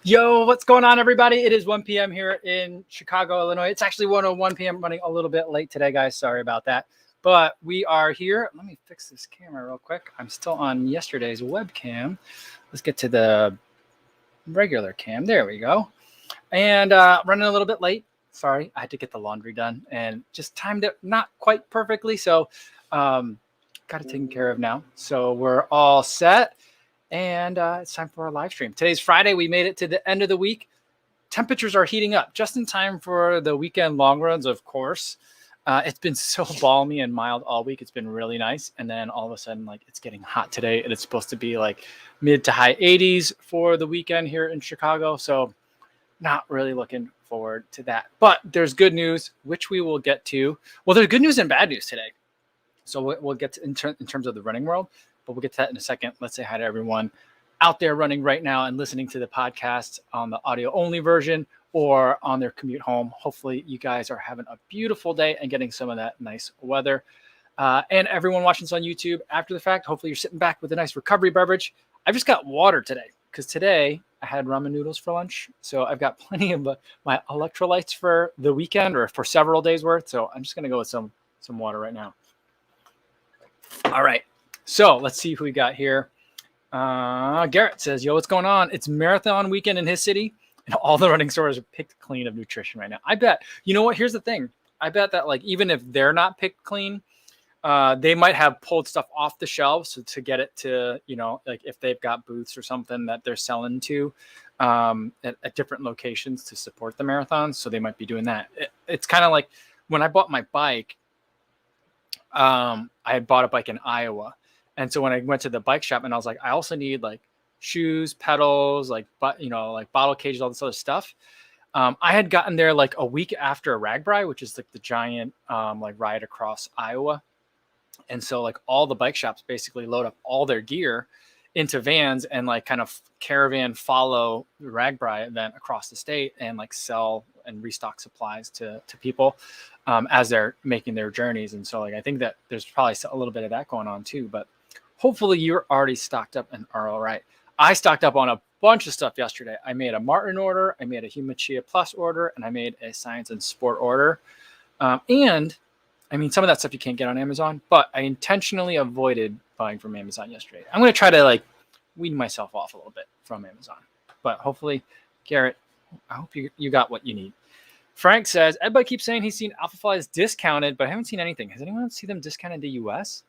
Yo, what's going on, everybody? It is 1 p.m. here in Chicago, Illinois. It's actually 1:01 p.m. running a little bit late today, guys. Sorry about that. But we are here. Let me fix this camera real quick. I'm still on yesterday's webcam. Let's get to the regular cam. There we go. And running a little bit late. Sorry, I had to get the laundry done and just timed it not quite perfectly. So got it taken care of now. So we're all set. And it's time for our live stream. Today's Friday. We made it to the end of the week. Temperatures are heating up just in time for the weekend long runs, of course. It's been so balmy and mild all week. It's been really nice. And then all of a sudden, like, it's getting hot today. And it's supposed to be like mid to high 80s for the weekend here in Chicago. So not really looking forward to that. But there's good news, which we will get to. Well, there's good news and bad news today. So we'll get to in terms of the running world. But we'll get to that in a second. Let's say hi to everyone out there running right now and listening to the podcast on the audio only version or on their commute home. Hopefully you guys are having a beautiful day and getting some of that nice weather. And everyone watching this on YouTube after the fact, hopefully you're sitting back with a nice recovery beverage. I've just got water today because today I had ramen noodles for lunch. So I've got plenty of my electrolytes for the weekend or for several days worth. So I'm just going to go with some water right now. All right. So let's see who we got here. Garrett says, yo, what's going on? It's marathon weekend in his city, and all the running stores are picked clean of nutrition right now. I bet, you know what? Here's the thing. I bet that, like, even if they're not picked clean, they might have pulled stuff off the shelves to get it to, you know, like if they've got booths or something that they're selling to at different locations to support the marathons. So they might be doing that. It's kind of like when I bought my bike, I had bought a bike in Iowa. And so when I went to the bike shop and I was like, I also need like shoes, pedals, like, like bottle cages, all this other stuff. I had gotten there like a week after Ragbri, which is like the giant like ride across Iowa. And so like all the bike shops basically load up all their gear into vans and like kind of caravan follow the Ragbri event across the state and like sell and restock supplies to people as they're making their journeys. And so like I think that there's probably a little bit of that going on too, but hopefully you're already stocked up and are all right. I stocked up on a bunch of stuff yesterday. I made a Martin order, I made a Human Chia Plus order, and I made a Science and Sport order. And I mean, some of that stuff you can't get on Amazon, but I intentionally avoided buying from Amazon yesterday. I'm going to try to like wean myself off a little bit from Amazon, but hopefully, Garrett, I hope you got what you need. Frank says, everybody keeps saying he's seen Alpha Flies discounted, but I haven't seen anything. Has anyone seen them discounted in the US?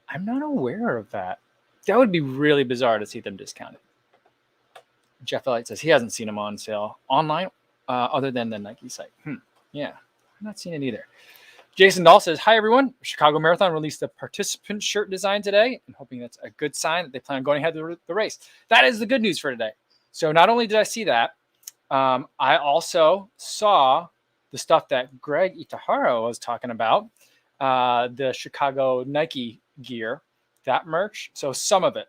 I'm not aware of that. That would be really bizarre to see them discounted. Jeff Elliott says he hasn't seen them on sale online other than the Nike site. Yeah, I've not seen it either. Jason Dahl says, hi, everyone. Chicago Marathon released the participant shirt design today. I'm hoping that's a good sign that they plan on going ahead with the race. That is the good news for today. So not only did I see that, I also saw the stuff that Greg Itahara was talking about, the Chicago Nike gear, that merch. So some of it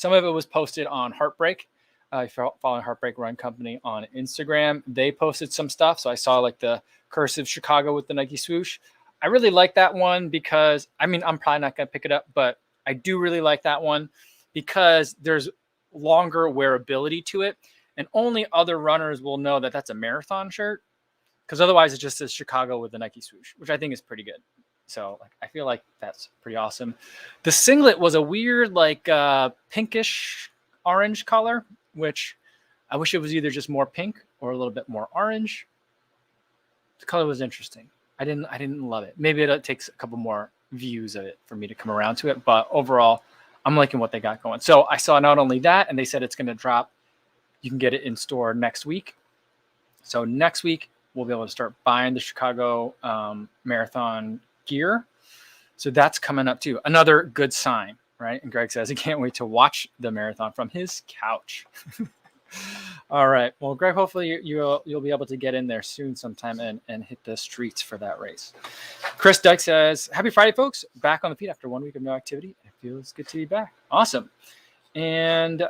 was posted on Heartbreak. If you're following Heartbreak Run Company on Instagram, they posted some stuff. So I saw like the cursive Chicago with the Nike swoosh. I really like that one because, I mean, I'm probably not going to pick it up, but I do really like that one because there's longer wearability to it. And only other runners will know that that's a marathon shirt because otherwise it just says Chicago with the Nike swoosh, which I think is pretty good. So like, I feel like that's pretty awesome. The singlet was a weird, like pinkish orange color, which I wish it was either just more pink or a little bit more orange. The color was interesting. I didn't love it. Maybe it takes a couple more views of it for me to come around to it. But overall, I'm liking what they got going. So I saw not only that, and they said it's going to drop. You can get it in store next week. So next week, we'll be able to start buying the Chicago Marathon gear. So that's coming up too. Another good sign, right? And Greg says he can't wait to watch the marathon from his couch. All right. Well, Greg, hopefully you'll be able to get in there soon sometime and hit the streets for that race. Chris Dyke says, happy Friday, folks. Back on the feet after 1 week of no activity. It feels good to be back. Awesome. And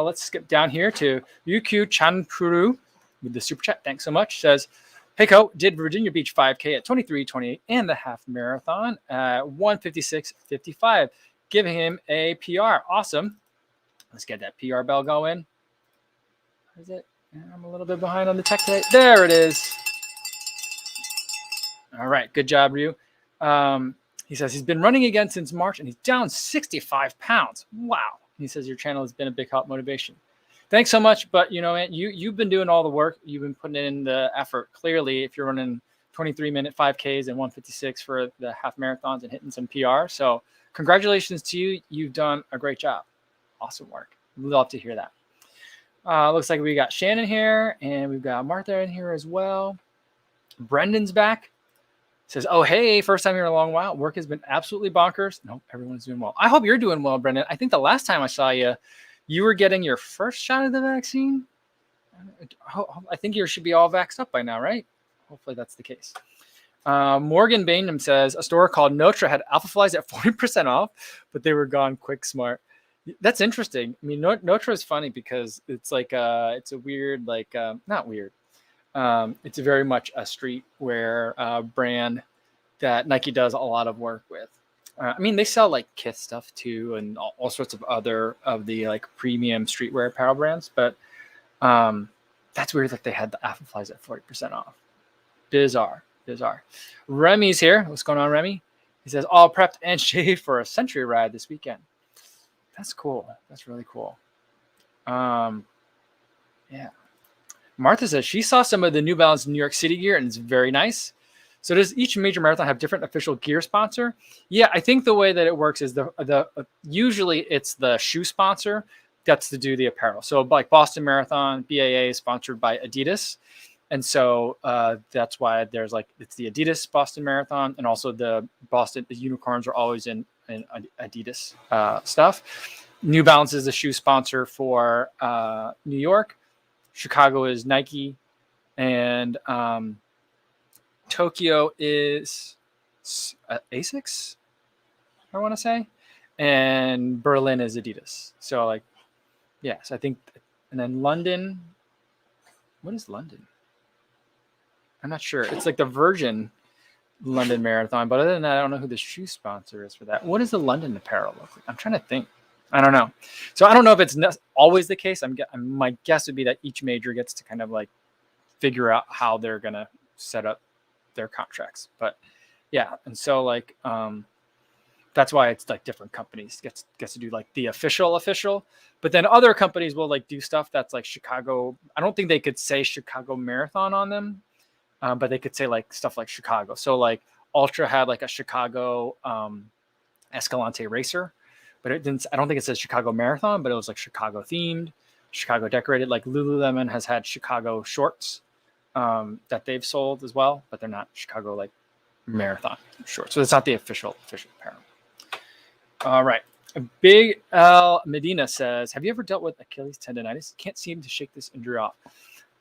let's skip down here to Yukyu Chanpuru with the super chat. Thanks so much. Says, hey, Co, did Virginia Beach 5K at 23:28 and the half marathon at 1:56:55, giving him a PR. Awesome. Let's get that PR bell going. Is it? I'm a little bit behind on the tech today. There it is. All right. Good job, Ryu. He says he's been running again since March and he's down 65 pounds. Wow. He says your channel has been a big help motivation. Thanks so much. But you know, you've been doing all the work. You've been putting in the effort. Clearly, if you're running 23-minute 5Ks and 156 for the half marathons and hitting some PR. So congratulations to you. You've done a great job. Awesome work. Love to hear that. Looks like we got Shannon here and we've got Martha in here as well. Brendan's back. Says, oh, hey, first time here in a long while. Work has been absolutely bonkers. Nope, everyone's doing well. I hope you're doing well, Brendan. I think the last time I saw you, you were getting your first shot of the vaccine. I think you should be all vaxxed up by now, right? Hopefully that's the case. Morgan Bainham says, a store called Notre had alpha flies at 40% off, but they were gone quick smart. That's interesting. I mean, Notre is funny because it's like, it's a weird, like, not weird. It's very much a streetwear brand that Nike does a lot of work with. I mean, they sell like Kith stuff too, and all sorts of other of the like premium streetwear apparel brands. But that's weird that they had the alpha flies at 40% off. Bizarre. Remy's here. What's going on, Remy? He says all prepped and shaved for a century ride this weekend. That's cool. That's really cool. Yeah. Martha says she saw some of the New Balance New York City gear and it's very nice. So does each major marathon have different official gear sponsor? Yeah, I think the way that it works is usually it's the shoe sponsor that's to do the apparel. So like Boston Marathon, BAA is sponsored by Adidas. And so that's why there's like, it's the Adidas Boston Marathon and also the unicorns are always in Adidas stuff. New Balance is the shoe sponsor for New York. Chicago is Nike, and Tokyo is Asics, I want to say, and Berlin is Adidas. So like, yes, I think, and then London. What is London? I'm not sure. It's like the Virgin London Marathon, but other than that, I don't know who the shoe sponsor is for that. What does the London apparel look like? I'm trying to think. I don't know. So I don't know if it's always the case. My guess would be that each major gets to kind of like figure out how they're going to set up their contracts. But yeah. And so like, that's why it's like different companies gets to do like the official, but then other companies will like do stuff that's like Chicago. I don't think they could say Chicago Marathon on them, but they could say like stuff like Chicago. So like Ultra had like a Chicago Escalante Racer. But it didn't. I don't think it says Chicago Marathon, but it was like Chicago themed, Chicago decorated. Like Lululemon has had Chicago shorts that they've sold as well, but they're not Chicago like Marathon shorts. So it's not the official apparel. All right. Big L Medina says, have you ever dealt with Achilles tendonitis? Can't seem to shake this injury off.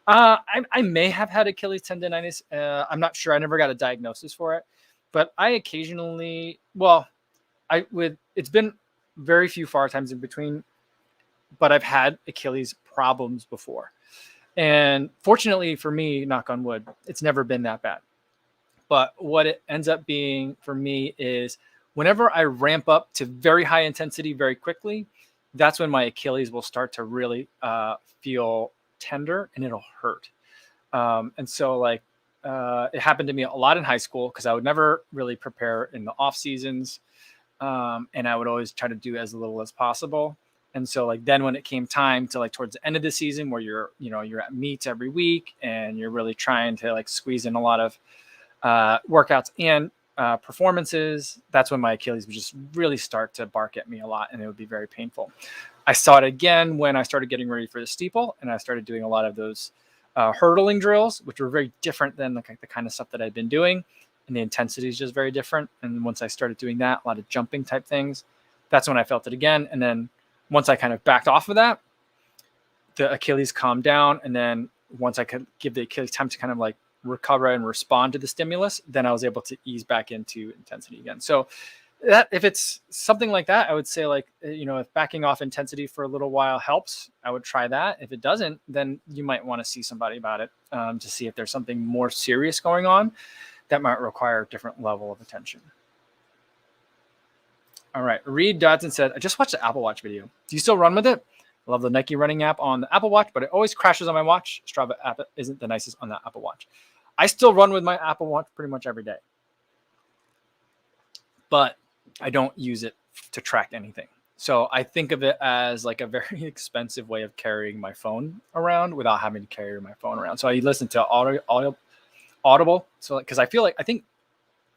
I may have had Achilles tendonitis. I'm not sure. I never got a diagnosis for it, but I occasionally, it's been very few far times in between, but I've had Achilles problems before. And fortunately for me, knock on wood, it's never been that bad. But what it ends up being for me is whenever I ramp up to very high intensity very quickly, that's when my Achilles will start to really feel tender and it'll hurt. And so like it happened to me a lot in high school because I would never really prepare in the off seasons. And I would always try to do as little as possible. And so like, then when it came time to like towards the end of the season where you're at meets every week and you're really trying to like squeeze in a lot of workouts and performances, that's when my Achilles would just really start to bark at me a lot. And it would be very painful. I saw it again when I started getting ready for the steeple and I started doing a lot of those hurdling drills, which were very different than the kind of stuff that I'd been doing. And the intensity is just very different. And once I started doing that, a lot of jumping type things, that's when I felt it again. And then once I kind of backed off of that, the Achilles calmed down. And then once I could give the Achilles time to kind of like recover and respond to the stimulus, then I was able to ease back into intensity again. So that if it's something like that, I would say like, if backing off intensity for a little while helps, I would try that. If it doesn't, then you might want to see somebody about it to see if there's something more serious going on that might require a different level of attention. All right. Reed Dodson said, I just watched the Apple Watch video. Do you still run with it? I love the Nike running app on the Apple Watch, but it always crashes on my watch. Strava app isn't the nicest on the Apple Watch. I still run with my Apple Watch pretty much every day, but I don't use it to track anything. So I think of it as like a very expensive way of carrying my phone around without having to carry my phone around. So I listen to Audible. So because I think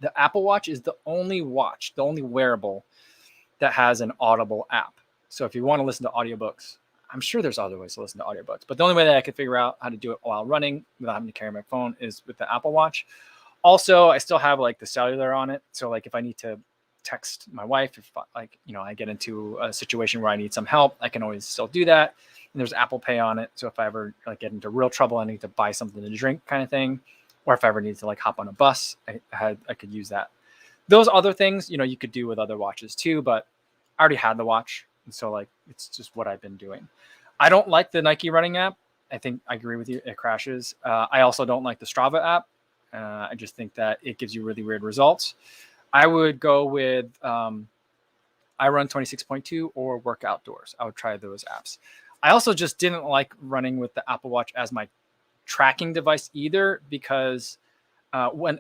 the Apple Watch is the only wearable that has an Audible app. So if you want to listen to audiobooks, I'm sure there's other ways to listen to audiobooks, but the only way that I could figure out how to do it while running without having to carry my phone is with the Apple Watch. Also, I still have like the cellular on it. So like if I need to text my wife, if I get into a situation where I need some help, I can always still do that. And there's Apple Pay on it. So if I ever like get into real trouble, I need to buy something to drink kind of thing, or if I ever need to like hop on a bus, I could use that. Those other things, you could do with other watches too, but I already had the watch. And so like, it's just what I've been doing. I don't like the Nike running app. I think I agree with you. It crashes. I also don't like the Strava app. I just think that it gives you really weird results. I would go with I Run 26.2 or Work Outdoors. I would try those apps. I also just didn't like running with the Apple Watch as my tracking device either, because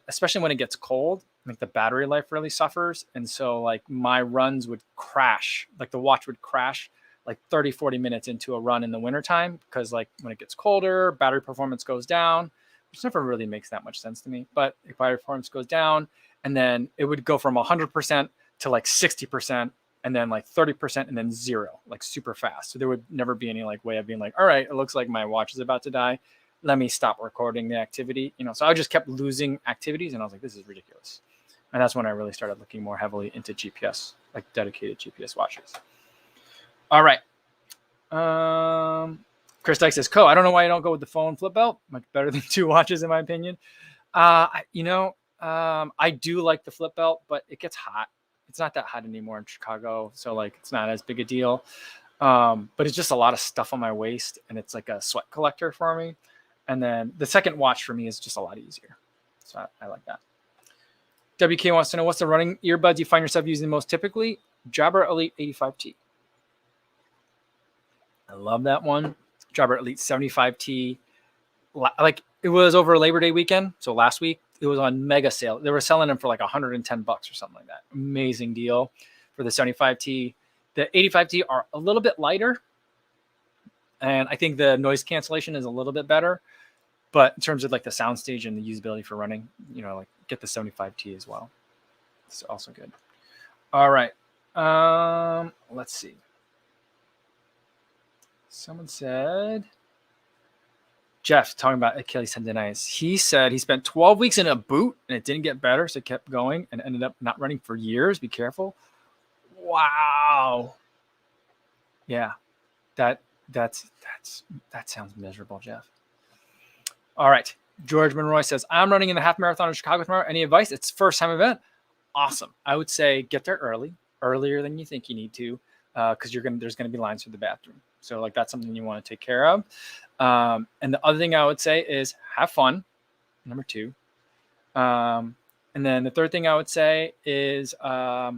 especially when it gets cold, like the battery life really suffers. And so like my runs would crash, like the watch would crash like 30, 40 minutes into a run in the wintertime, because like when it gets colder, battery performance goes down, which never really makes that much sense to me. But if battery performance goes down, and then it would go from 100% to like 60%, and then like 30%, and then 0, like super fast. So there would never be any like way of being like, all right, it looks like my watch is about to die. Let me stop recording the activity. So I just kept losing activities, and I was like, this is ridiculous. And that's when I really started looking more heavily into GPS, like dedicated GPS watches. All right. Chris Dyke says, I don't know why you don't go with the phone flip belt. Much better than 2 watches, in my opinion. I do like the flip belt, but it gets hot. It's not that hot anymore in Chicago, so like it's not as big a deal. But it's just a lot of stuff on my waist, and it's like a sweat collector for me. And then the second watch for me is just a lot easier. So I like that. WK wants to know, what's the running earbuds you find yourself using most typically? Jabra Elite 85T. I love that one. Jabra Elite 75T. Like it was over Labor Day weekend. So last week it was on mega sale. They were selling them for like $110 or something like that. Amazing deal for the 75T. The 85T are a little bit lighter, and I think the noise cancellation is a little bit better. But in terms of like the soundstage and the usability for running, like get the 75T as well. It's also good. All right. Let's see. Someone said, Jeff, talking about Achilles tendonitis. He said he spent 12 weeks in a boot and it didn't get better, so kept going and ended up not running for years. Be careful. Wow. Yeah. That sounds miserable, Jeff. All right. George Monroy says, I'm running in the half marathon in Chicago tomorrow. Any advice? It's first time event. Awesome. I would say get there earlier than you think you need to, because there's going to be lines for the bathroom. So like that's something you want to take care of. And the other thing I would say is have fun. Number 2. And then the third thing I would say is I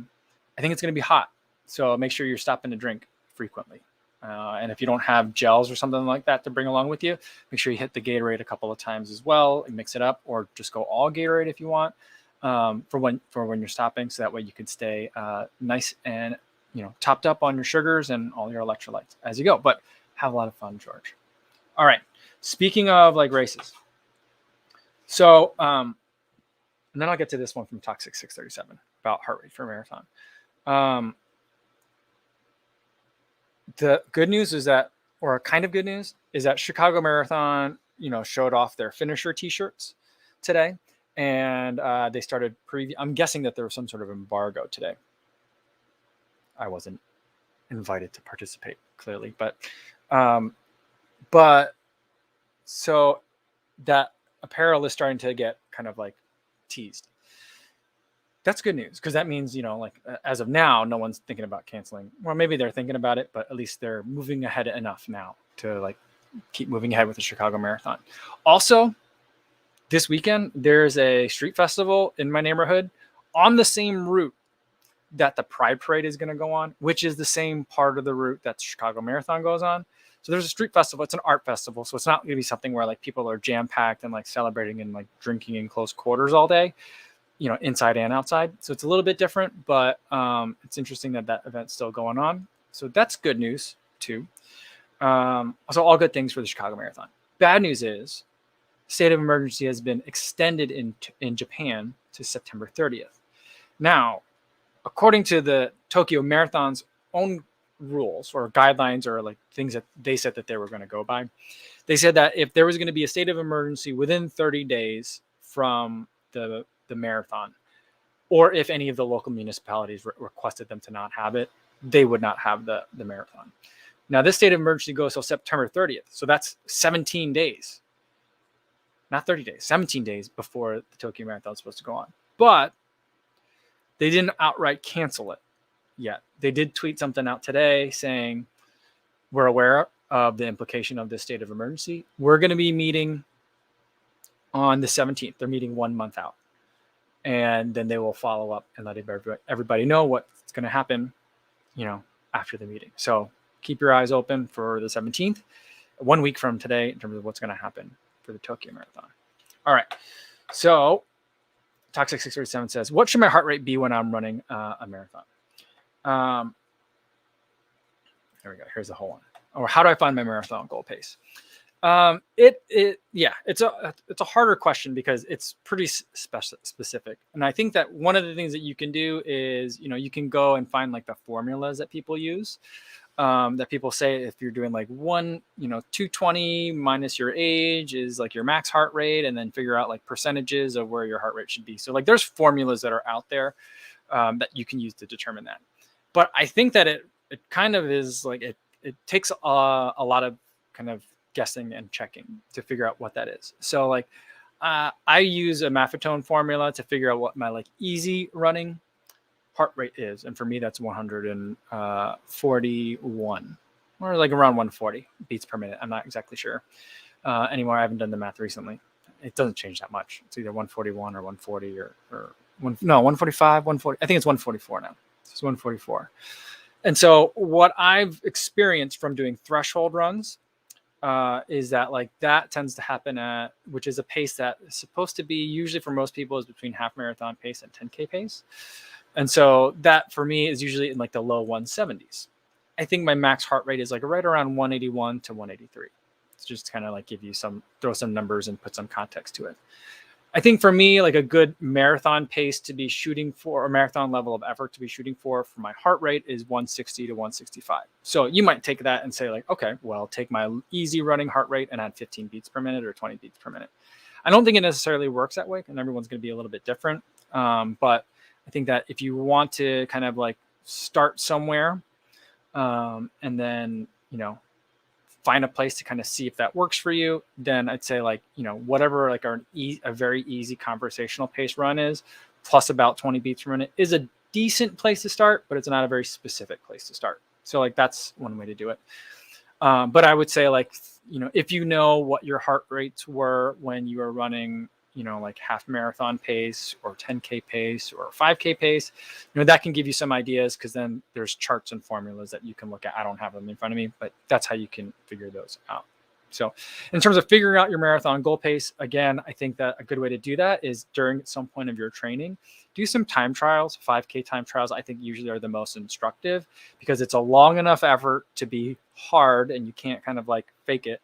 think it's going to be hot. So make sure you're stopping to drink frequently. And if you don't have gels or something like that to bring along with you, make sure you hit the Gatorade a couple of times as well and mix it up, or just go all Gatorade if you want, for when you're stopping. So that way you can stay nice and topped up on your sugars and all your electrolytes as you go. But have a lot of fun, George. All right. Speaking of like races, so and then I'll get to this one from Toxic 637 about heart rate for a marathon. The good news is that, or kind of good news, is that Chicago Marathon, showed off their finisher T-shirts today, and they started I'm guessing that there was some sort of embargo today. I wasn't invited to participate, clearly, but so that apparel is starting to get kind of like teased. That's good news, because that means, as of now, no one's thinking about canceling. Well, maybe they're thinking about it, but at least they're moving ahead enough now to like keep moving ahead with the Chicago Marathon. Also, this weekend, there's a street festival in my neighborhood on the same route that the Pride Parade is going to go on, which is the same part of the route that the Chicago Marathon goes on. So there's a street festival. It's an art festival. So it's not going to be something where like people are jam packed and like celebrating and like drinking in close quarters all day, inside and outside. So it's a little bit different, but it's interesting that that event's still going on. So that's good news too. So all good things for the Chicago Marathon. Bad news is state of emergency has been extended in Japan to September 30th. Now, according to the Tokyo Marathon's own rules or guidelines or like things that they said that they were going to go by, they said that if there was going to be a state of emergency within 30 days from the marathon, or if any of the local municipalities requested them to not have it, they would not have the marathon. Now, this state of emergency goes till September 30th. So that's 17 days. Not 30 days, 17 days before the Tokyo Marathon is supposed to go on. But they didn't outright cancel it yet. They did tweet something out today saying, we're aware of the implication of this state of emergency. We're going to be meeting on the 17th. They're meeting 1 month out. And then they will follow up and let everybody know what's going to happen, after the meeting. So keep your eyes open for the 17th, 1 week from today, in terms of what's going to happen for the Tokyo Marathon. All right. So Toxic 637 says, what should my heart rate be when I'm running a marathon? There we go. Here's the whole one. Or how do I find my marathon goal pace? It's a harder question because it's pretty specific. And I think that one of the things that you can do is, you can go and find like the formulas that people use. That people say if you're doing like 220 minus your age is like your max heart rate, and then figure out like percentages of where your heart rate should be. So like there's formulas that are out there that you can use to determine that. But I think that it kind of is like it takes a lot of kind of guessing and checking to figure out what that is. So like I use a Maffetone formula to figure out what my like easy running heart rate is, and for me that's 141 or like around 140 beats per minute. I'm not exactly sure anymore. I haven't done the math recently. It doesn't change that much. It's either 141 or 140 or 145, 140. I think it's 144 now. It's 144. And so what I've experienced from doing threshold runs is that like that tends to happen at, which is a pace that is supposed to be usually for most people is between half marathon pace and 10K pace. And so that for me is usually in like the low 170s. I think my max heart rate is like right around 181 to 183. It's just kind of like throw some numbers and put some context to it. I think for me, like a good marathon pace to be shooting for, or marathon level of effort to be shooting for my heart rate is 160 to 165. So you might take that and say like, okay, well, take my easy running heart rate and add 15 beats per minute or 20 beats per minute. I don't think it necessarily works that way, and everyone's going to be a little bit different. But I think that if you want to kind of like start somewhere and then, find a place to kind of see if that works for you, then I'd say like, whatever like a very easy conversational pace run is, plus about 20 beats per minute is a decent place to start, but it's not a very specific place to start. So like that's one way to do it. But I would say like, if you know what your heart rates were when you were running, like half marathon pace or 10K pace or 5K pace, that can give you some ideas, because then there's charts and formulas that you can look at. I don't have them in front of me, but that's how you can figure those out. So in terms of figuring out your marathon goal pace, again, I think that a good way to do that is during some point of your training, do some time trials. 5K time trials, I think usually are the most instructive, because it's a long enough effort to be hard and you can't kind of like fake it.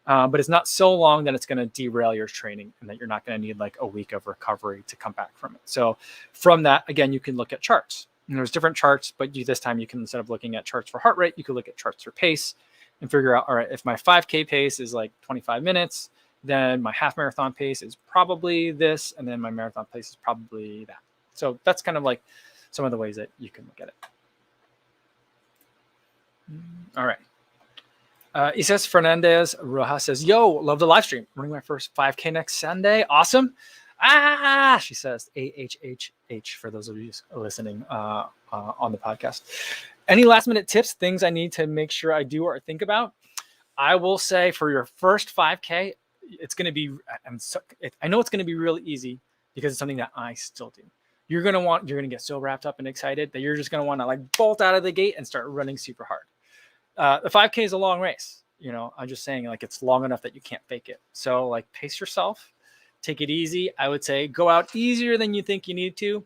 But it's not so long that it's going to derail your training and that you're not going to need like a week of recovery to come back from it. So from that, again, you can look at charts. And there's different charts, but this time you can, instead of looking at charts for heart rate, you can look at charts for pace and figure out, all right, if my 5K pace is like 25 minutes, then my half marathon pace is probably this, and then my marathon pace is probably that. So that's kind of like some of the ways that you can look at it. All right. Isis Fernandez Rojas says, yo, love the live stream. Running my first 5K next Sunday. Awesome. She says AHHH for those of you listening on the podcast. Any last minute tips, things I need to make sure I do or think about? I will say for your first 5K, it's going to be, I know it's going to be really easy because it's something that I still do. you're going to get so wrapped up and excited that you're just going to want to like bolt out of the gate and start running super hard. The 5K is a long race. I'm just saying, like, it's long enough that you can't fake it. So like pace yourself, take it easy. I would say go out easier than you think you need to,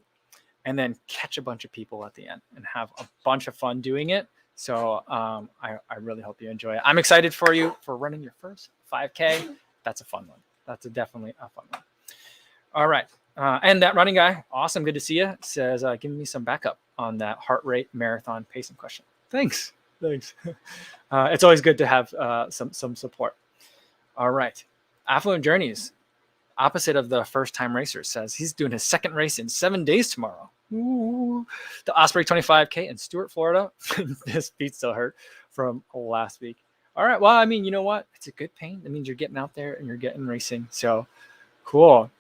and then catch a bunch of people at the end and have a bunch of fun doing it. So I really hope you enjoy it. I'm excited for you for running your first 5K. That's a fun one. That's definitely a fun one. All right. And that running guy, awesome. Good to see you. Says, give me some backup on that heart rate marathon pacing question. Thanks. It's always good to have some support. All right. Affluent Journeys, opposite of the first time racer, says he's doing his second race in 7 days tomorrow. Ooh. The Osprey 25K in Stuart, Florida. This feet still hurt from last week. All right. Well, I mean, you know what? It's a good pain. That means you're getting out there and you're getting racing. So cool.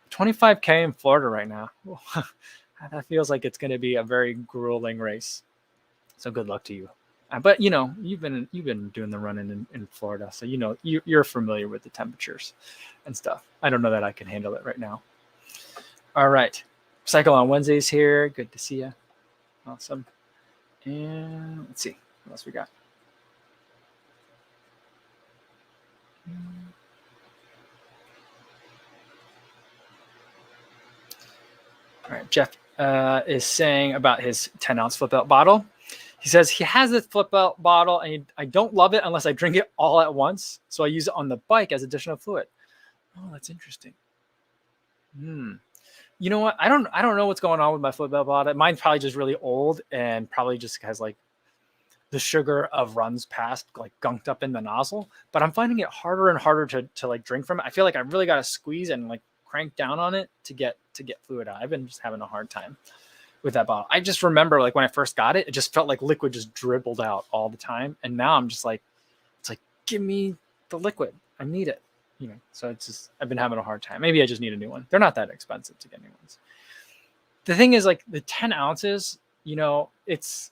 25K in Florida right now. That feels like it's going to be a very grueling race. So good luck to you. But you've been doing the running in Florida, so you're familiar with the temperatures and stuff. I don't know that I can handle it right now. All right, Cycle on Wednesdays here. Good to see you. Awesome. And let's see what else we got. All right, Jeff is saying about his 10-ounce flip out bottle. He says he has this flip out bottle and I don't love it unless I drink it all at once. So I use it on the bike as additional fluid. Oh, that's interesting. You know what? I don't know what's going on with my flip out bottle. Mine's probably just really old and probably just has like the sugar of runs past like gunked up in the nozzle. But I'm finding it harder and harder to like drink from it. I feel like I really got to squeeze and like crank down on it to get fluid out. I've been just having a hard time with that bottle. I just remember like when I first got it, it just felt like liquid just dribbled out all the time. And now I'm just like, it's like, give me the liquid. I need it. So it's just, I've been having a hard time. Maybe I just need a new one. They're not that expensive to get new ones. The thing is like the 10 ounces, it's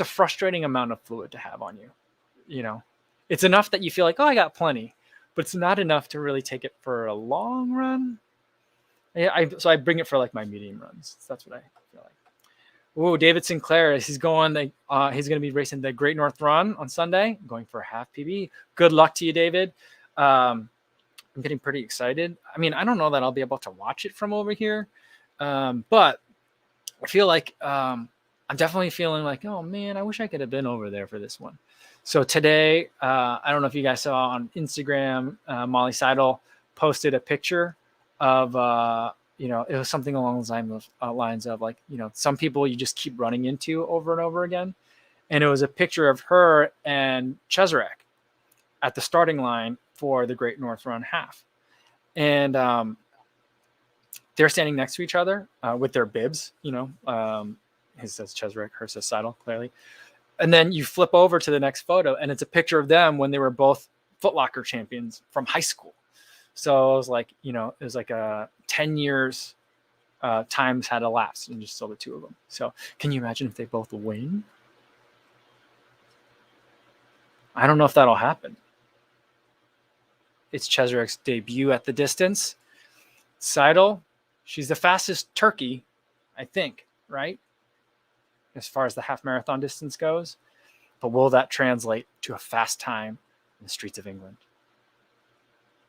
a frustrating amount of fluid to have on you. It's enough that you feel like, oh, I got plenty, but it's not enough to really take it for a long run. So I bring it for like my medium runs. So that's what I feel like. Oh, David Sinclair, he's going to be racing the Great North Run on Sunday, going for a half PB. Good luck to you, David. I'm getting pretty excited. I mean, I don't know that I'll be able to watch it from over here, but I feel like I'm definitely feeling like, oh man, I wish I could have been over there for this one. So today, I don't know if you guys saw on Instagram, Molly Seidel posted a picture of it was something along the lines of like, some people you just keep running into over and over again. And it was a picture of her and Cheserek at the starting line for the Great North Run half. And they're standing next to each other with their bibs, his says Cheserek, her says Seidel, clearly. And then you flip over to the next photo and it's a picture of them when they were both Foot Locker champions from high school. So it was like, it was like 10 years times had elapsed and just saw the two of them. So can you imagine if they both win? I don't know if that'll happen. It's Cheserek's debut at the distance. Seidel, she's the fastest turkey, I think, right? As far as the half marathon distance goes. But will that translate to a fast time in the streets of England?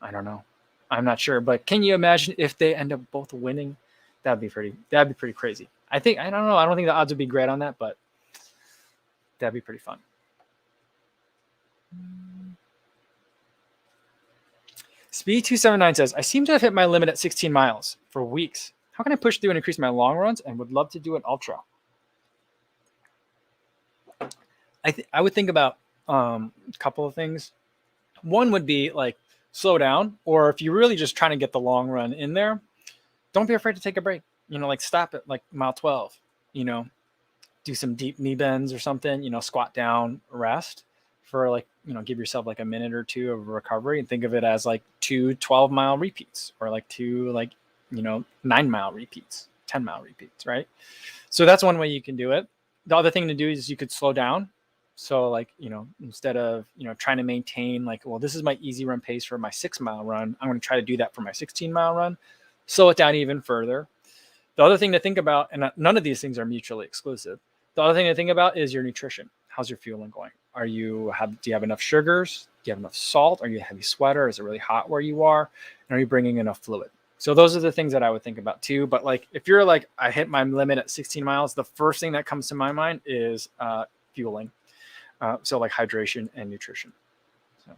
I don't know. I'm not sure, but can you imagine if they end up both winning? That'd be pretty crazy. I don't know. I don't think the odds would be great on that, but that'd be pretty fun. Speed279 says, I seem to have hit my limit at 16 miles for weeks. How can I push through and increase my long runs and would love to do an ultra? I would think about a couple of things. One would be like slow down, or if you're really just trying to get the long run in there, don't be afraid to take a break. Like stop at like mile 12, do some deep knee bends or something, squat down, rest for like, give yourself like a minute or two of recovery and think of it as like 2 12-mile repeats or like 2 9-mile repeats, 10-mile repeats, right? So that's one way you can do it. The other thing to do is you could slow down. So like, instead of, trying to maintain like, well, this is my easy run pace for my 6-mile run. I'm going to try to do that for my 16-mile run. Slow it down even further. The other thing to think about, and none of these things are mutually exclusive. The other thing to think about is your nutrition. How's your fueling going? Do you have enough sugars? Do you have enough salt? Are you a heavy sweater? Is it really hot where you are? And are you bringing enough fluid? So those are the things that I would think about too. But like, if you're like, I hit my limit at 16 miles, the first thing that comes to my mind is fueling. So like hydration and nutrition. So.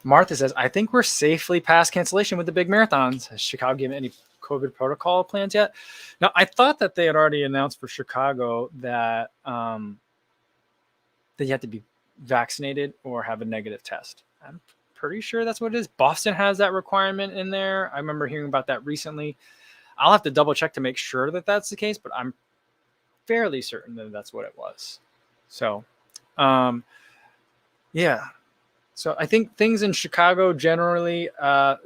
Martha says, I think we're safely past cancellation with the big marathons. Has Chicago given any COVID protocol plans yet? Now, I thought that they had already announced for Chicago that that you have to be vaccinated or have a negative test. I'm pretty sure that's what it is. Boston has that requirement in there. I remember hearing about that recently. I'll have to double check to make sure that that's the case, but I'm fairly certain that that's what it was. So, yeah. So I think things in Chicago generally,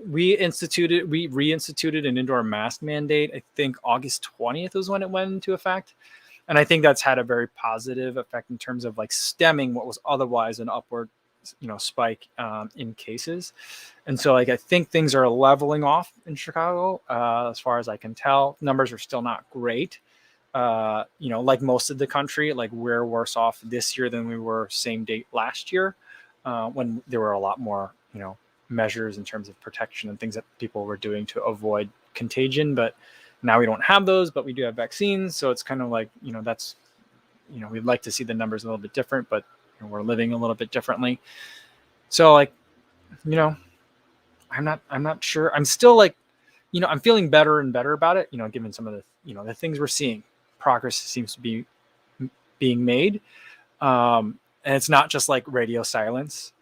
we reinstituted an indoor mask mandate. I think August 20th was when it went into effect. And I think that's had a very positive effect in terms of like stemming what was otherwise an upward, spike in cases. And so like, I think things are leveling off in Chicago. As far as I can tell, numbers are still not great. Like most of the country, like we're worse off this year than we were same date last year. When there were a lot more, measures in terms of protection and things that people were doing to avoid contagion. But now we don't have those, but we do have vaccines. So it's kind of like, that's, we'd like to see the numbers a little bit different, but we're living a little bit differently. So like, I'm not sure. I'm still like, I'm feeling better and better about it, given some of the, the things we're seeing. Progress seems to be being made. And it's not just like radio silence,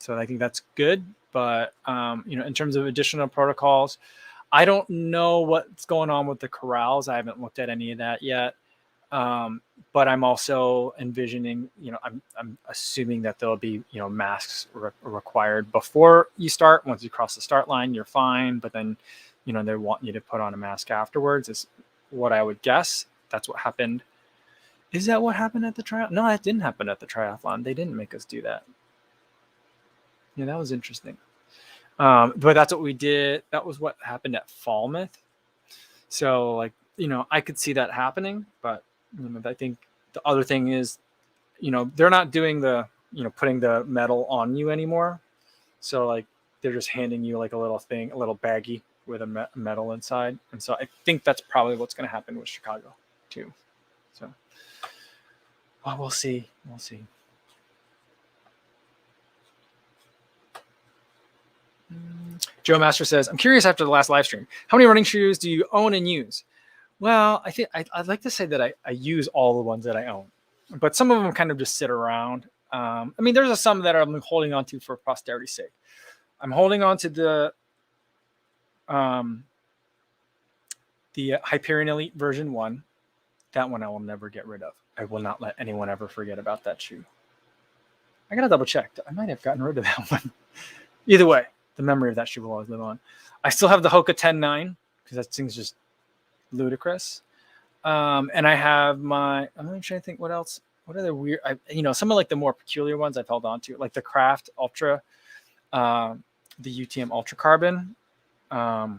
so I think that's good. But, in terms of additional protocols, I don't know what's going on with the corrals. I haven't looked at any of that yet. But I'm also envisioning, I'm assuming that there'll be, masks required before you start. Once you cross the start line, you're fine. But then, they want you to put on a mask afterwards is what I would guess. That's what happened. Is that what happened at the trial? No, that didn't happen at the triathlon. They didn't make us do that. Yeah, that was interesting. But that's what we did. That was what happened at Falmouth. So like, I could see that happening, but I think the other thing is, they're not doing the, putting the metal on you anymore. So like, they're just handing you like a little thing, a little baggie with a metal inside. And so I think that's probably what's going to happen with Chicago too. So. Well, we'll see. We'll see. Joe Master says, I'm curious after the last live stream, how many running shoes do you own and use? Well, I think I'd like to say that I use all the ones that I own, but some of them kind of just sit around. There's some that I'm holding on to for posterity's sake. I'm holding on to the Hyperion Elite version 1. That one I will never get rid of. I will not let anyone ever forget about that shoe. I gotta double check. I might have gotten rid of that one. Either way, the memory of that shoe will always live on. I still have the Hoka 10.9 because that thing's just ludicrous. And I have I'm trying to think what else. What other weird? Some of like the more peculiar ones I've held on to, like the Craft Ultra, the UTM Ultra Carbon. That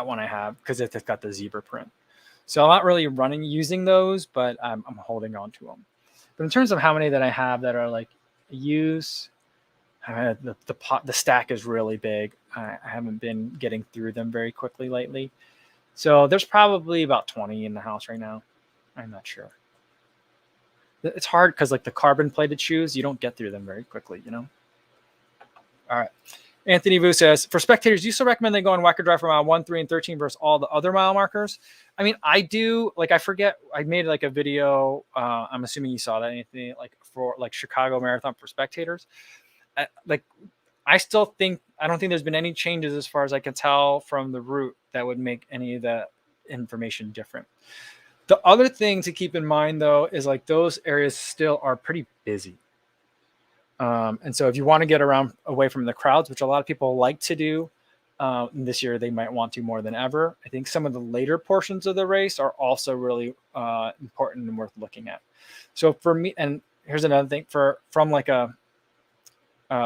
one I have because it's got the zebra print. So I'm not really using those, but I'm holding on to them. But in terms of how many that I have that are like use, the stack is really big. I haven't been getting through them very quickly lately. So there's probably about 20 in the house right now. I'm not sure. It's hard because like the carbon plated shoes, you don't get through them very quickly, All right. Anthony Vu says, for spectators, do you still recommend they go on Wacker Drive for mile 1, 3, and 13 versus all the other mile markers? I do. Like, I forget. I made like a video. I'm assuming you saw that, Anthony, like for like Chicago Marathon for spectators. I don't think there's been any changes as far as I can tell from the route that would make any of the information different. The other thing to keep in mind, though, is like those areas still are pretty busy. And so if you want to get away from the crowds, which a lot of people like to do, this year they might want to more than ever. I think some of the later portions of the race are also really important and worth looking at. So for me, and here's another thing from like a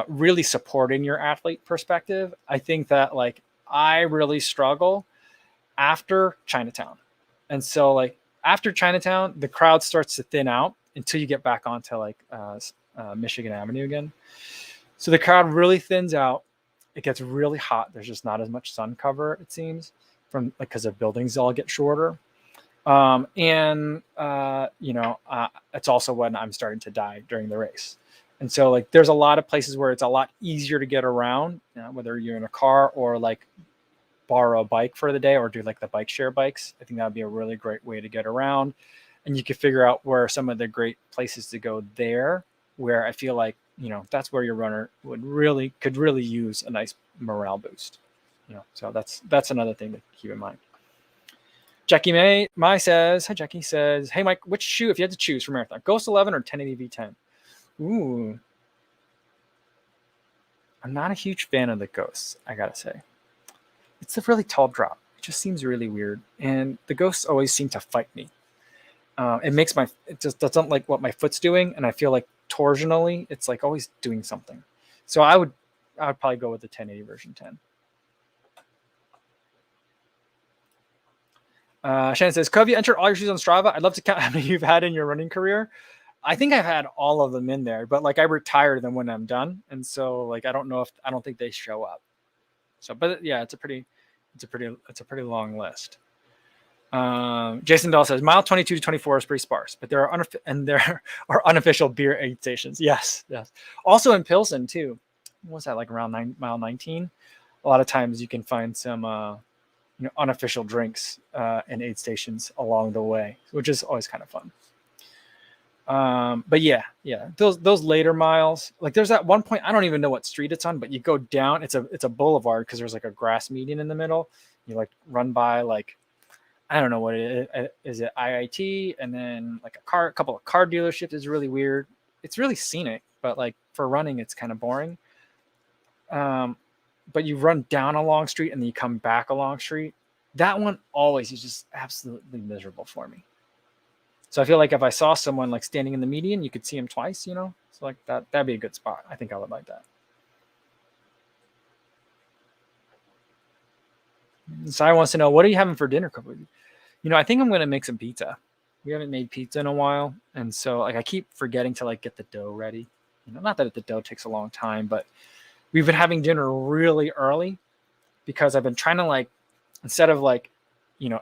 really supporting your athlete perspective. I think that like I really struggle after Chinatown. And so like after Chinatown, the crowd starts to thin out until you get back onto like Michigan Avenue again. So the crowd really thins out. It gets really hot. There's just not as much sun cover, it seems, from like because the buildings all get shorter. It's also when I'm starting to die during the race. And so like there's a lot of places where it's a lot easier to get around, whether you're in a car or like borrow a bike for the day or do like the bike share bikes. I think that would be a really great way to get around. And you could figure out where some of the great places to go there, where I feel like, that's where your runner could really use a nice morale boost. So that's another thing to keep in mind. Jackie Mai says, hi Jackie, says, hey Mike, which shoe if you had to choose for marathon, Ghost 11 or 1080 V10? Ooh. I'm not a huge fan of the Ghosts, I gotta say. It's a really tall drop. It just seems really weird. And the Ghosts always seem to fight me. It just doesn't like what my foot's doing. And I feel like torsionally, it's like always doing something. So I would probably go with the 1080 version 10. Shannon says, Cove, you entered all your shoes on Strava. I'd love to count how many you've had in your running career. I think I've had all of them in there, but like I retire them when I'm done. And so like, I don't think they show up. So, but yeah, it's a pretty long list. Jason Dahl says mile 22 to 24 is pretty sparse, but there are unofficial beer aid stations. Yes. Also in Pilsen too. What's that, like around mile 19? A lot of times you can find some unofficial drinks and aid stations along the way, which is always kind of fun. But yeah, those later miles, like there's that one point, I don't even know what street it's on, but you go down, it's a boulevard because there's like a grass median in the middle. You like run by like, I don't know what it is. Is it IIT? And then like a couple of car dealerships is really weird. It's really scenic, but like for running, it's kind of boring. But you run down a long street and then you come back a long street. That one always is just absolutely miserable for me. So I feel like if I saw someone like standing in the median, you could see him twice, So like that'd be a good spot. I think I would like that. Sai wants to know, what are you having for dinner, Kofuzi? I think I'm going to make some pizza. We haven't made pizza in a while. And so like I keep forgetting to like get the dough ready. Not that the dough takes a long time, but we've been having dinner really early because I've been trying to like, instead of like,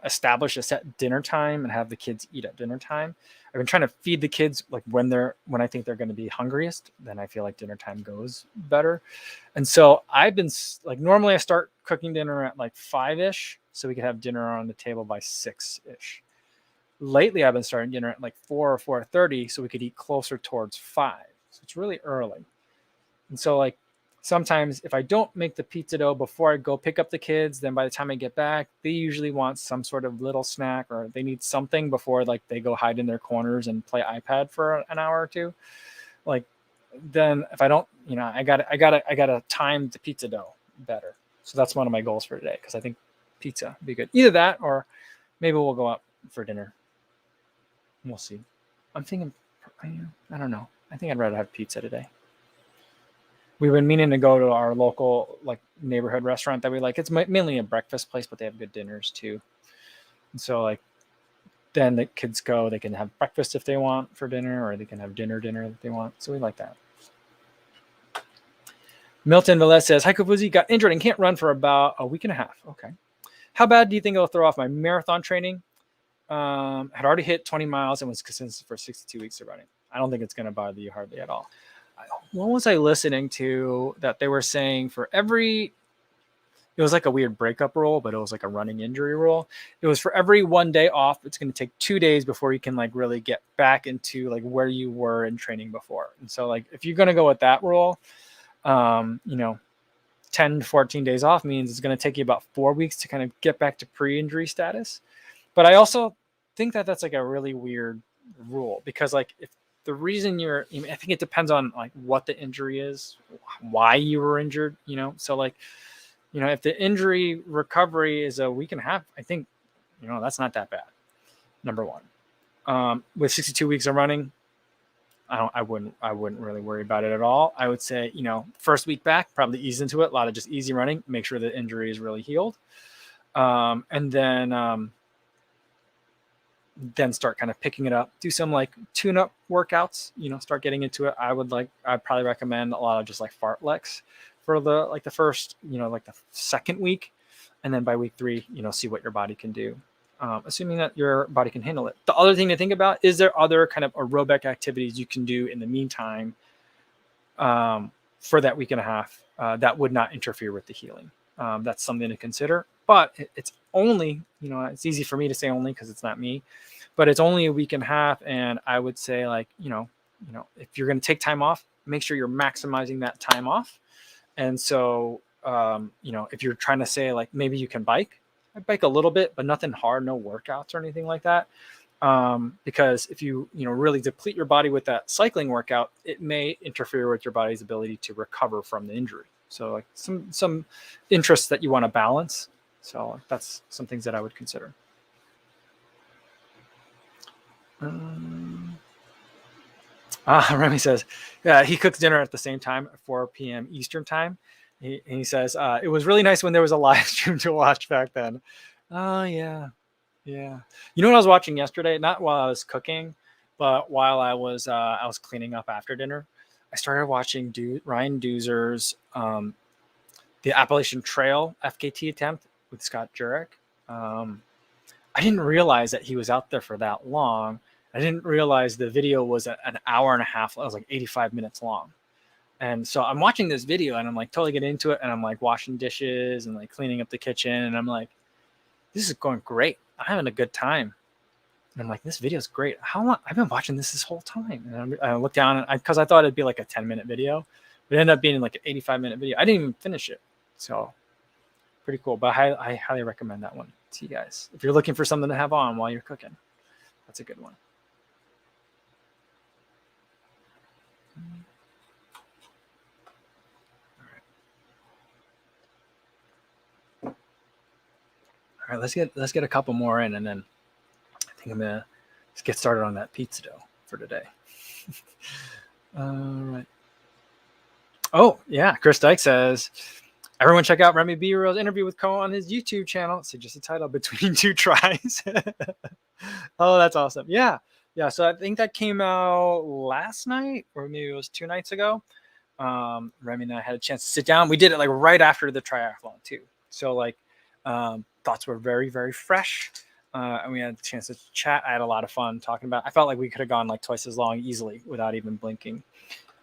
establish a set dinner time and have the kids eat at dinner time, I've been trying to feed the kids like when I think they're going to be hungriest. Then I feel like dinner time goes better. And so I've been like, normally I start cooking dinner at like 5-ish so we could have dinner on the table by 6-ish. Lately I've been starting dinner at like 4 or 4:30 so we could eat closer towards 5. So it's really early. And so like sometimes if I don't make the pizza dough before I go pick up the kids, then by the time I get back, they usually want some sort of little snack or they need something before like they go hide in their corners and play iPad for an hour or two. Like then if I don't, I gotta time the pizza dough better. So that's one of my goals for today because I think pizza would be good. Either that or maybe we'll go out for dinner. We'll see. I'm thinking, I don't know. I think I'd rather have pizza today. We've been meaning to go to our local like neighborhood restaurant that we like. It's mainly a breakfast place, but they have good dinners too. And so like, then the kids go, they can have breakfast if they want for dinner, or they can have dinner if they want. So we like that. Milton Velez says, hi Kofuzi, got injured and can't run for about a week and a half. Okay. How bad do you think it'll throw off my marathon training? Had already hit 20 miles and was consistent for 62 weeks of running. I don't think it's going to bother you hardly at all. What was I listening to that they were saying it was like a weird breakup rule, but it was like a running injury rule. It was for every 1 day off, it's going to take 2 days before you can like really get back into like where you were in training before. And so like, if you're going to go with that rule, 10 to 14 days off means it's going to take you about 4 weeks to kind of get back to pre-injury status. But I also think that that's like a really weird rule because like if the reason I think it depends on like what the injury is, why you were injured, so like, if the injury recovery is a week and a half, I think, that's not that bad. Number one, with 62 weeks of running, I wouldn't really worry about it at all. I would say, first week back, probably ease into it. A lot of just easy running, make sure the injury is really healed. And then start kind of picking it up, do some like tune-up workouts, start getting into it. I'd probably recommend a lot of just like fartleks for the first, like the second week. And then by week 3, see what your body can do. Assuming that your body can handle it. The other thing to think about, is there other kind of aerobic activities you can do in the meantime for that week and a half that would not interfere with the healing? That's something to consider. But it's only, it's easy for me to say only because it's not me, but it's only a week and a half. And I would say like, if you're going to take time off, make sure you're maximizing that time off. And so, if you're trying to say like, maybe you can bike, I bike a little bit, but nothing hard, no workouts or anything like that. Because if you really deplete your body with that cycling workout, it may interfere with your body's ability to recover from the injury. So like some interests that you want to balance. So that's some things that I would consider. Remy says, yeah, he cooks dinner at the same time at 4 p.m. Eastern time. He says, it was really nice when there was a live stream to watch back then. Oh, yeah. Yeah. You know what I was watching yesterday? Not while I was cooking, but while I was cleaning up after dinner. I started watching Ryan Doozer's the Appalachian Trail FKT attempt with Scott Jurek. I didn't realize that he was out there for that long. I didn't realize the video was an hour and a half. It was like 85 minutes long. And so I'm watching this video and I'm like totally getting into it. And I'm like washing dishes and like cleaning up the kitchen. And I'm like, this is going great. I'm having a good time. And I'm like, this video is great. How long? I've been watching this whole time. And I looked down because I thought it'd be like a 10-minute video, but it ended up being like an 85-minute video. I didn't even finish it. So pretty cool. But I highly recommend that one to you guys. If you're looking for something to have on while you're cooking, that's a good one. All right, let's get a couple more in, and then I think I'm gonna just get started on that pizza dough for today. All right. Oh yeah, Chris Dyke says, everyone check out Remy B-Real's interview with Ko on his YouTube channel. So just a title, Between Two Tries. Oh, that's awesome. Yeah. So I think that came out last night, or maybe it was 2 nights ago. Remy and I had a chance to sit down. We did it like right after the triathlon too. So like thoughts were very, very fresh. And we had a chance to chat. I had a lot of fun talking about it. I felt like we could have gone like twice as long easily without even blinking.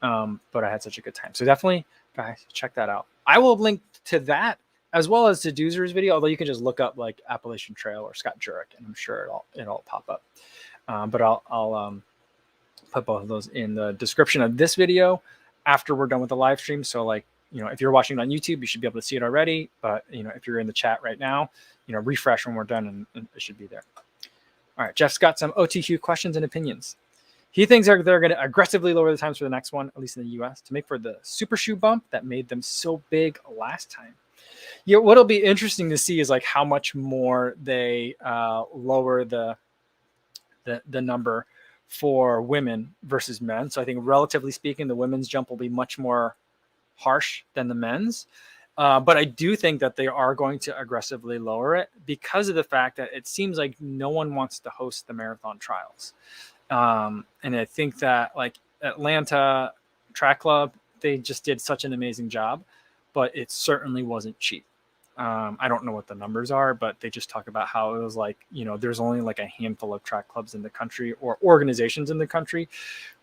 But I had such a good time. So definitely, guys, check that out. I will link to that as well as to Doozer's video, although you can just look up like Appalachian Trail or Scott Jurek, and I'm sure it'll pop up. But I'll put both of those in the description of this video after we're done with the live stream. So like, if you're watching it on YouTube, you should be able to see it already. But, if you're in the chat right now, refresh when we're done and it should be there. All right. Jeff's got some OTQ questions and opinions. He thinks they're going to aggressively lower the times for the next one, at least in the US, to make for the super shoe bump that made them so big last time. Yeah, what'll be interesting to see is like how much more they lower the number for women versus men. So I think relatively speaking, the women's jump will be much more harsh than the men's. But I do think that they are going to aggressively lower it because of the fact that it seems like no one wants to host the marathon trials. And I think that like Atlanta Track Club, they just did such an amazing job, but it certainly wasn't cheap. I don't know what the numbers are, but they just talk about how it was like, there's only like a handful of track clubs in the country or organizations in the country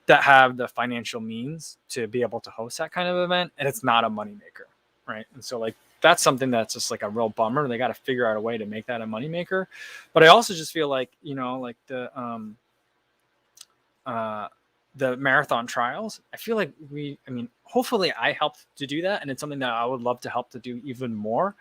that have the financial means to be able to host that kind of event. And it's not a moneymaker. Right. And so like, that's something that's just like a real bummer. They got to figure out a way to make that a moneymaker. But I also just feel like, like the marathon trials, I feel like hopefully I helped to do that. And it's something that I would love to help to do even more.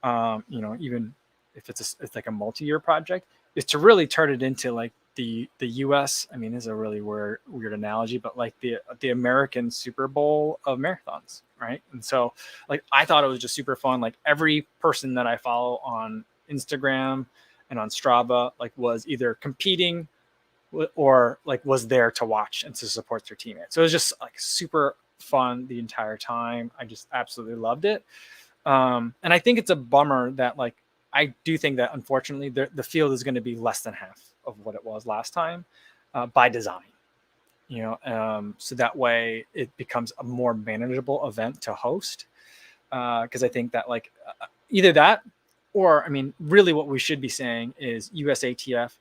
Even if it's like a multi-year project, is to really turn it into like the US. I mean, this is a really weird analogy, but like the American Super Bowl of marathons. Right. And so like, I thought it was just super fun. Like every person that I follow on Instagram and on Strava, like was either competing or like was there to watch and to support their teammates. So it was just like super fun the entire time. I just absolutely loved it. And I think it's a bummer that like I do think that unfortunately the field is going to be less than half of what it was last time by design. So that way it becomes a more manageable event to host. Because I think that like either that, or I mean, really, what we should be saying is USATF,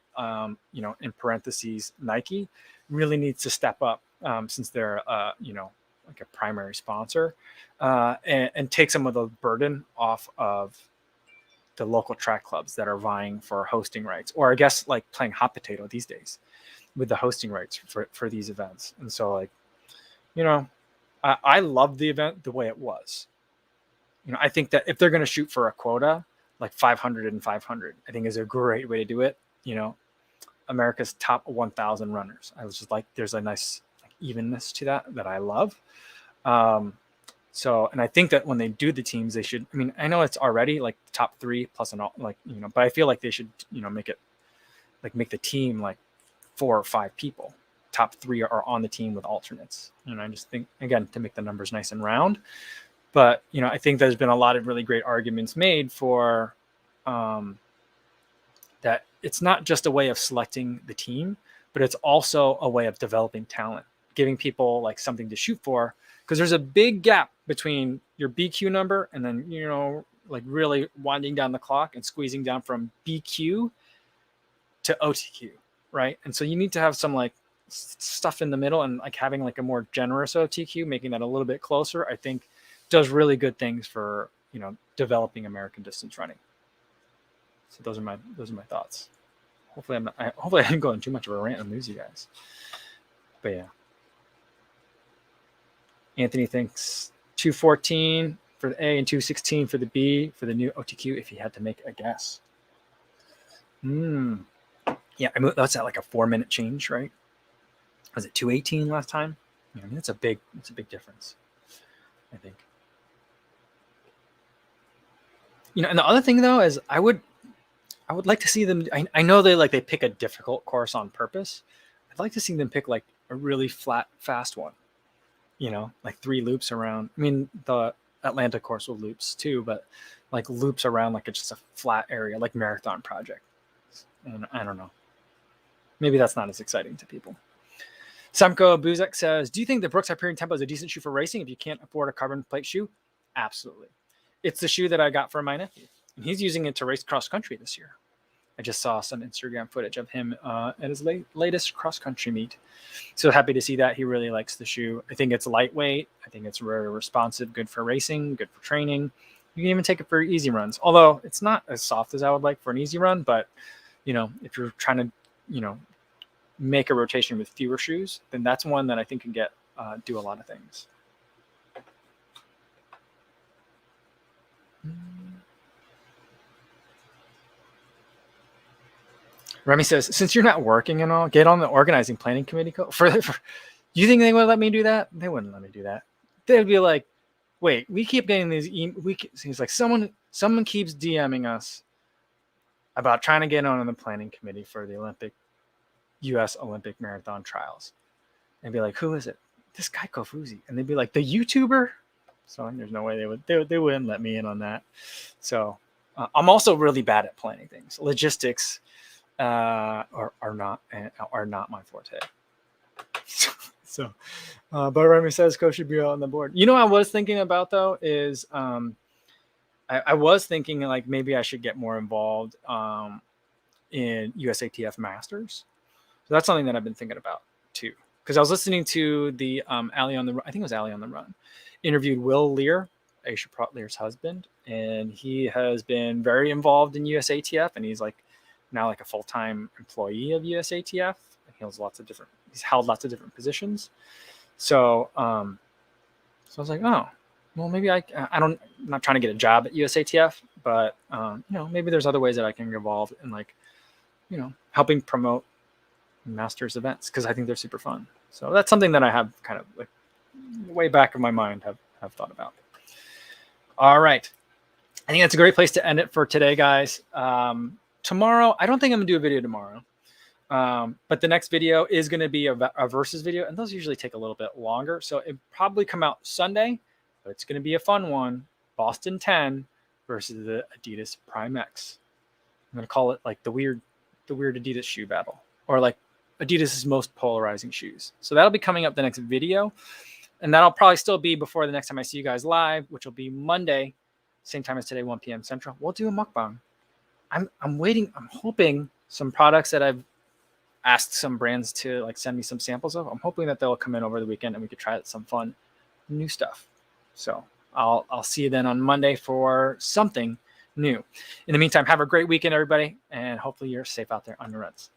in parentheses Nike, really needs to step up since they're like a primary sponsor, and take some of the burden off of the local track clubs that are vying for hosting rights, or I guess like playing hot potato these days with the hosting rights for these events. And so like, I love the event the way it was. I think that if they're going to shoot for a quota, like 500 and 500, I think is a great way to do it. America's top 1,000 runners. I was just like, there's a nice evenness to that I love. And I think that when they do the teams, they should, I mean, I know it's already like top 3 plus an all, but I feel like they should, make it like make the team like 4 or 5 people. Top 3 are on the team with alternates. I just think, again, to make the numbers nice and round. But, I think there's been a lot of really great arguments made for that it's not just a way of selecting the team, but it's also a way of developing talent, giving people like something to shoot for. Because there's a big gap between your BQ number and then, like really winding down the clock and squeezing down from BQ to OTQ, right? And so you need to have some like stuff in the middle, and like having like a more generous OTQ, making that a little bit closer, I think does really good things for developing American distance running. So those are my thoughts. Hopefully I didn't go into too much of a rant and lose you guys. But yeah, Anthony thinks 214 for the A and 216 for the B for the new OTQ. If he had to make a guess, yeah, I mean that's at like a 4-minute change, right? Was it 218 last time? I mean it's a big difference, I think. And the other thing though is I would like to see them. I know they pick a difficult course on purpose. I'd like to see them pick like a really flat, fast one. Like 3 loops around. I mean, the Atlanta course with loops too, but like loops around like it's just a flat area, like Marathon Project. And I don't know. Maybe that's not as exciting to people. Samko Buzek says, "Do you think the Brooks Hyperion Tempo is a decent shoe for racing if you can't afford a carbon plate shoe?" Absolutely. It's the shoe that I got for my nephew, and he's using it to race cross country this year. I just saw some Instagram footage of him at his latest cross country meet. So happy to see that. He really likes the shoe. I think it's lightweight. I think it's very responsive, good for racing, good for training. You can even take it for easy runs, although it's not as soft as I would like for an easy run. But, if you're trying to, make a rotation with fewer shoes, then that's one that I think can do a lot of things. Remy says, "Since you're not working and all, get on the organizing planning committee. You think they would let me do that? They wouldn't let me do that. They'd be like, wait, we keep getting these. Seems like someone keeps DMing us about trying to get on the planning committee for the U.S. Olympic marathon trials, and be like, who is it? This guy Kofuzi, and they'd be like, the YouTuber. So there's no way they wouldn't let me in on that. So I'm also really bad at planning things. Logistics are not my forte. So, but Remy says Coach should be on the board. I was thinking about though is I was thinking like maybe I should get more involved in USATF Masters. So that's something that I've been thinking about too. Because I was listening to the Ali on the Run, I think it was Ali on the Run, interviewed Will Lear, Aisha Pratt-Lear's husband, and he has been very involved in USATF, and he's like now like a full-time employee of USATF. He's held lots of different positions. So I was like, oh, well, maybe I'm not trying to get a job at USATF, but maybe there's other ways that I can get involved in like, helping promote Masters events, because I think they're super fun. So that's something that I have kind of like way back of my mind have thought about. All right. I think that's a great place to end it for today, guys. Tomorrow, I don't think I'm gonna do a video tomorrow. But the next video is going to be a versus video, and those usually take a little bit longer. So it probably come out Sunday, but it's going to be a fun one. Boston 10 versus the Adidas Prime X. I'm going to call it like the weird Adidas shoe battle, or like Adidas's most polarizing shoes. So that'll be coming up the next video, and that'll probably still be before the next time I see you guys live, which will be Monday, same time as today, 1 p.m. Central. We'll do a mukbang. I'm waiting. I'm hoping some products that I've asked some brands to like send me some samples of. I'm hoping that they'll come in over the weekend and we could try some fun new stuff. So I'll see you then on Monday for something new. In the meantime, have a great weekend, everybody, and hopefully you're safe out there on your runs.